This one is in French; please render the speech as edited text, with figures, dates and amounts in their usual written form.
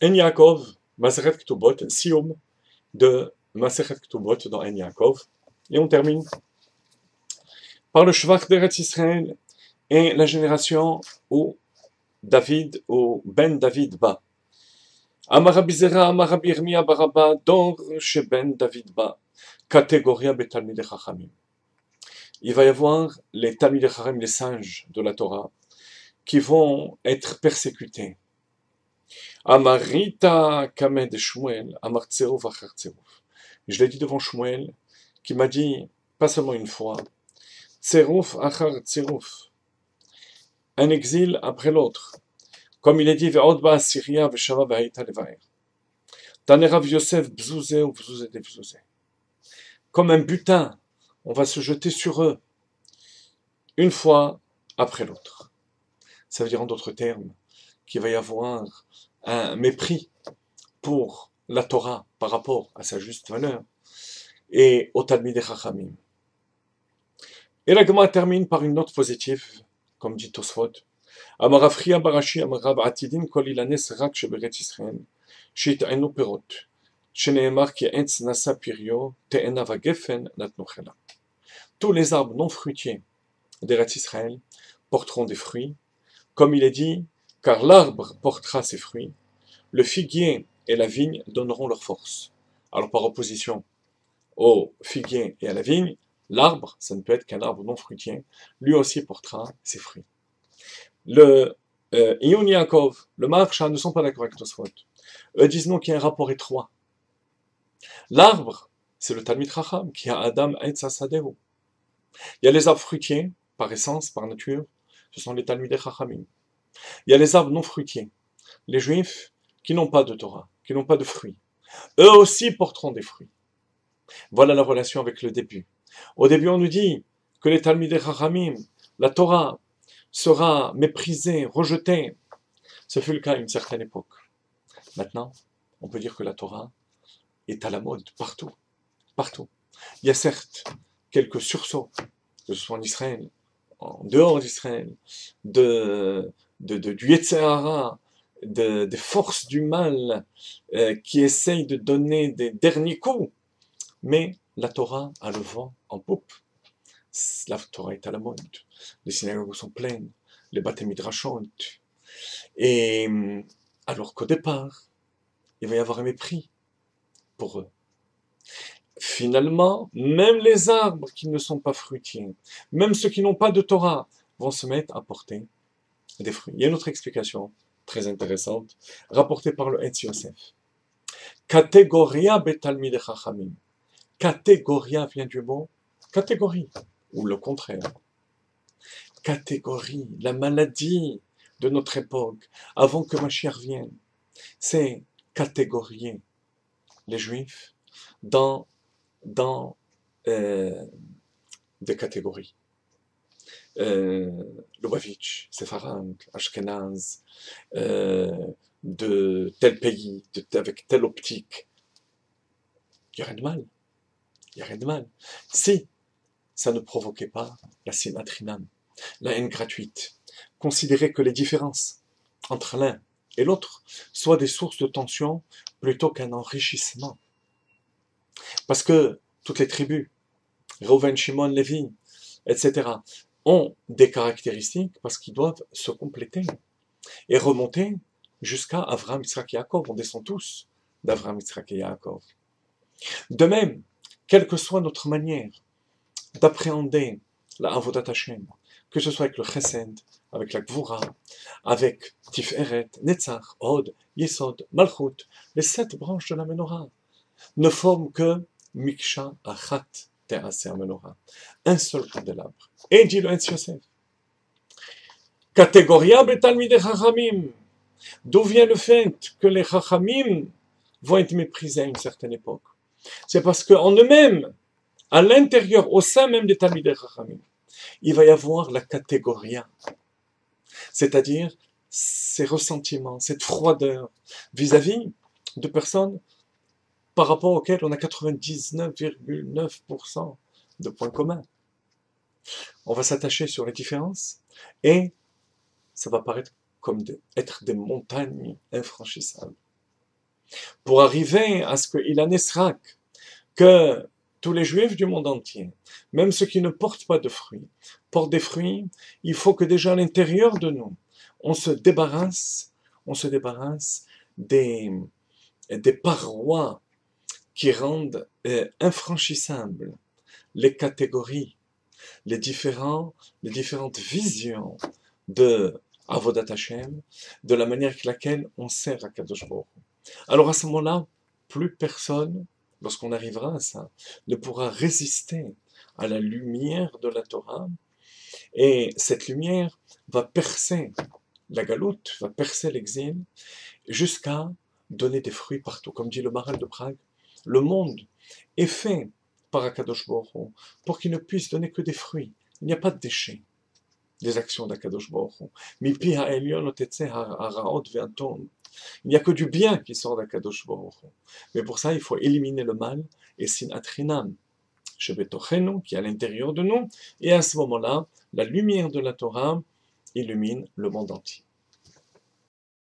En Yaakov, Masechet Ktubot, Sioum de Masechet Ktubot dans En Yaakov. Et on termine par le Shvach d'Eretz Israël et la génération où David, ou Ben David ba. Amar Rabbi Zera, Amar Rabbi Yirmiyah bar Abba, Dor Ben David ba, catégoria betalmidei chachamim. Il va y avoir les talmidei chachamim, les sages de la Torah, qui vont être persécutés. Amarita kamed Shmuel, Amar Tseruf achar Tseruf. Je l'ai dit devant Shmuel, qui m'a dit, pas seulement une fois, Tseruf achar Tseruf, un exil après l'autre. Comme il est dit, Ve'od ba Assyria, Ve'shava ve'haïta levaer. Tane Rav Yosef, bzouzé ou bzouzé de bzouzé. Comme un butin, on va se jeter sur eux, une fois après l'autre. Ça veut dire en d'autres termes, qu'il va y avoir un mépris pour la Torah par rapport à sa juste valeur et au Talmidei Chachamim. Et la Gemara termine par une note positive, comme dit Tosfot. Amar Rav Chia bar Ashi, Amar Rav Atidin kol ilanes rak sheberet Yisrael, שיטענו פירות, שנאמר כי עץ נשא פריו, תאנה וגפן נתנו חלה. Tous les arbres non fruitiers d'Eretz Israël porteront des fruits, comme il est dit, car l'arbre portera ses fruits, le figuier et la vigne donneront leur force. Alors par opposition au figuier et à la vigne, l'arbre, ça ne peut être qu'un arbre non fruitier, lui aussi portera ses fruits. Le Iyun Yaakov, le Maharsha ne sont pas d'accord avec Tosfot. Eux disent non qu'il y a un rapport étroit. L'arbre, c'est le Talmid Chacham, qui a Adam Eitz Hasadeu. Il y a les arbres fruitiers, par essence, par nature, ce sont les Talmidei Chachamim. Il y a les arbres non fruitiers, les Juifs qui n'ont pas de Torah, qui n'ont pas de fruits. Eux aussi porteront des fruits. Voilà la relation avec le début. Au début, on nous dit que les Talmidei Chachamim, la Torah, sera méprisée, rejetée. Ce fut le cas à une certaine époque. Maintenant, on peut dire que la Torah est à la mode partout, partout. Il y a certes quelques sursauts, que ce soit en Israël, en dehors d'Israël, du Yetzer Hara, des forces du mal qui essayent de donner des derniers coups. Mais la Torah a le vent en poupe. La Torah est à la mode. Les synagogues sont pleines, les Bate Midrashot. Et alors qu'au départ, il va y avoir un mépris pour eux. Finalement, même les arbres qui ne sont pas fruitiers, même ceux qui n'ont pas de Torah, vont se mettre à porter des fruits. Il y a une autre explication très intéressante, rapportée par le Etz Yosef. Catégoria betalmidei chachamim. Catégoria vient du mot catégorie, ou le contraire. Catégorie, la maladie de notre époque, avant que Mashiach vienne, c'est catégorier les Juifs dans des catégories. Lubavitch, Sepharad, Ashkenaz, de tel pays, avec telle optique. Il n'y a rien de mal. Il n'y a rien de mal. Si ça ne provoquait pas la sinatrinam, la haine gratuite, considérer que les différences entre l'un et l'autre soient des sources de tension plutôt qu'un enrichissement. Parce que toutes les tribus, Reuven, Shimon, Lévi, etc., ont des caractéristiques parce qu'ils doivent se compléter et remonter jusqu'à Avraham, Yitzhak et Yaakov. On descend tous d'Avraham, Yitzhak et Yaakov. De même, quelle que soit notre manière d'appréhender la Avodat Hashem, que ce soit avec le Chesed, avec la Gvura, avec Tiferet, Netzach, Hod, Yesod, Malchut, les 7 branches de la Menorah, ne forment que Miksha Achat Te'aseh Menorah, un seul candélabre. Et dit le Etz Yosef, Catégoria betalmidei chachamim, d'où vient le fait que les chachamim vont être méprisés à une certaine époque? C'est parce qu'en eux-mêmes, à l'intérieur, au sein même des talmidei chachamim, il va y avoir la catégoria, c'est-à-dire ces ressentiments, cette froideur vis-à-vis de personnes par rapport auxquelles on a 99,9% de points communs. On va s'attacher sur les différences et ça va paraître comme être des montagnes infranchissables. pour arriver à ce qu'il en est que tous les juifs du monde entier, même ceux qui ne portent pas de fruits, portent des fruits, il faut que déjà à l'intérieur de nous, on se débarrasse des, des parois qui rendent infranchissables les catégories, les différentes visions de Avodat Hashem, de la manière avec laquelle on sert à Kadosh Baruch Hu. Alors à ce moment-là, plus personne, lorsqu'on arrivera à ça, ne pourra résister à la lumière de la Torah, et cette lumière va percer la galoute, va percer l'exil, jusqu'à donner des fruits partout. Comme dit le Maharal de Prague, le monde est fait par Akadosh Baruch Hu pour qu'il ne puisse donner que des fruits. Il n'y a pas de déchets des actions d'Akadosh Baruch Hu. Mipi ha'elyon otetze ha'raot ve'aton. Il n'y a que du bien qui sort d'Akadosh Baruch Hu. Mais pour ça, il faut éliminer le mal et sinat chinam shebetochenu, qui est à l'intérieur de nous. Et à ce moment-là, la lumière de la Torah illumine le monde entier.